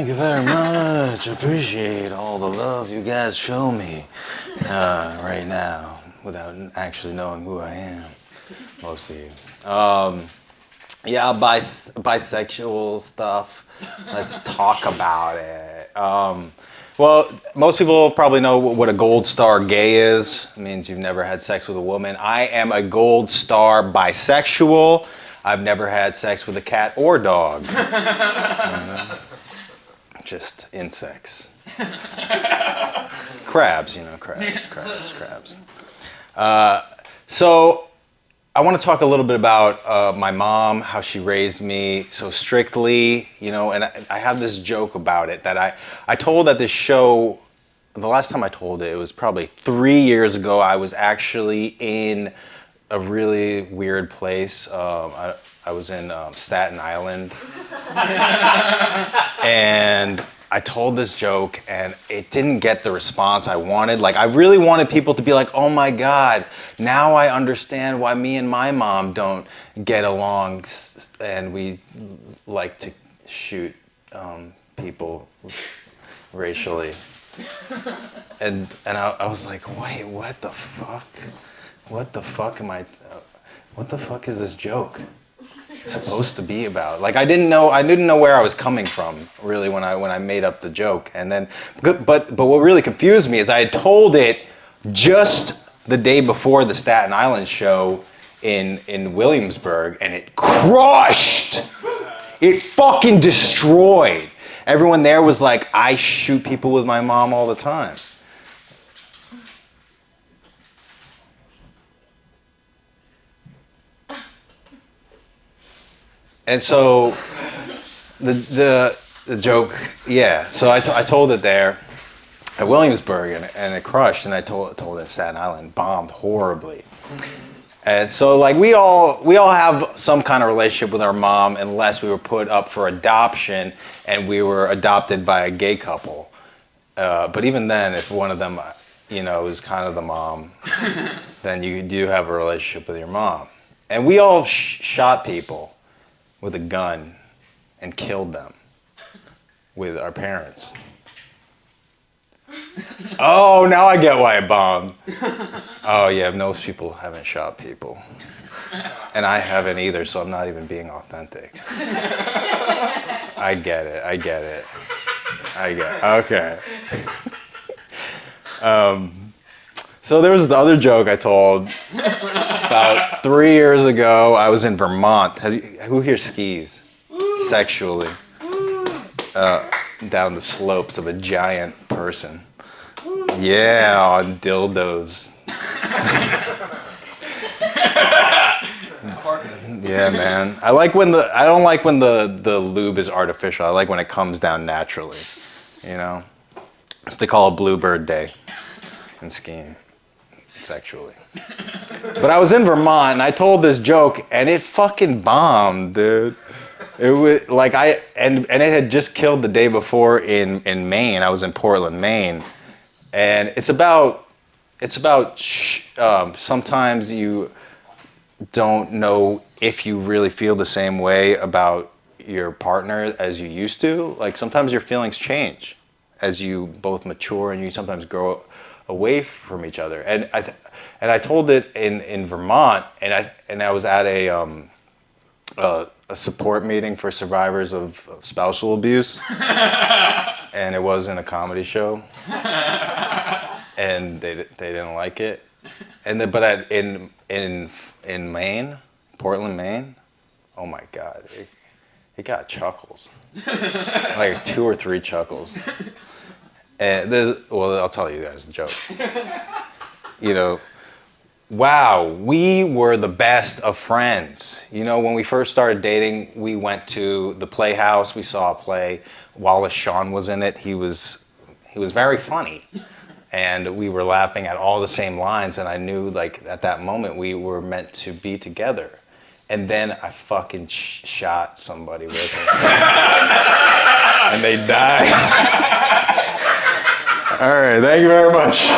you very much. Appreciate all the love you guys show me right now without actually knowing who I am. Most of you. Yeah, bisexual stuff. Let's talk about it. Well, most people probably know what a gold star gay is. It means you've never had sex with a woman. I am a gold star bisexual. I've never had sex with a cat or dog. Just insects. Crabs, crabs. So I want to talk a little bit about my mom, how she raised me so strictly, and I have this joke about it that I told at this show. The last time I told it, it was probably 3 years ago. I was actually in a really weird place. I was in Staten Island, and I told this joke, and it didn't get the response I wanted. Like, I really wanted people to be like, "Oh my God, now I understand why me and my mom don't get along, and we like to shoot people racially." And I was like, "Wait, what the fuck? What the fuck am I? What the fuck is this joke supposed to be about?" Like, I didn't know where I was coming from really when I made up the joke. And then but what really confused me is I had told it just the day before the Staten Island show in Williamsburg, and it crushed. It fucking destroyed. Everyone there was like, "I shoot people with my mom all the time." And so the joke, yeah. So I told it there at Williamsburg, and it crushed. And I told it at Staten Island, bombed horribly. And so, like, we all have some kind of relationship with our mom, unless we were put up for adoption and we were adopted by a gay couple. But even then, if one of them, is kind of the mom, then you do have a relationship with your mom. And we all shot people with a gun and killed them with our parents. Oh, now I get why it bombed. Oh yeah, most people haven't shot people. And I haven't either, so I'm not even being authentic. I get it. Okay. So there was the other joke I told. About 3 years ago, I was in Vermont. Who here skis? Sexually? Down the slopes of a giant person. Yeah, on dildos. Yeah, man. I don't like when the lube is artificial. I like when it comes down naturally. It's what they call a bluebird day in skiing, sexually. But I was in Vermont, and I told this joke, and it fucking bombed, dude. It was like and it had just killed the day before in Maine. I was in Portland, Maine, and it's about sometimes you don't know if you really feel the same way about your partner as you used to. Like, sometimes your feelings change as you both mature, and you sometimes grow away from each other. And I told it in Vermont, and I was at a support meeting for survivors of spousal abuse, and it wasn't a comedy show, and they didn't like it. And then, but in Maine, Portland, Maine, oh my God, it got chuckles, like 2 or 3 chuckles. And I'll tell you guys the joke. Wow, we were the best of friends. When we first started dating, we went to the Playhouse. We saw a play. Wallace Shawn was in it. He was very funny. And we were laughing at all the same lines. And I knew, like, at that moment, we were meant to be together. And then I fucking shot somebody with it. And they died. All right, thank you very much.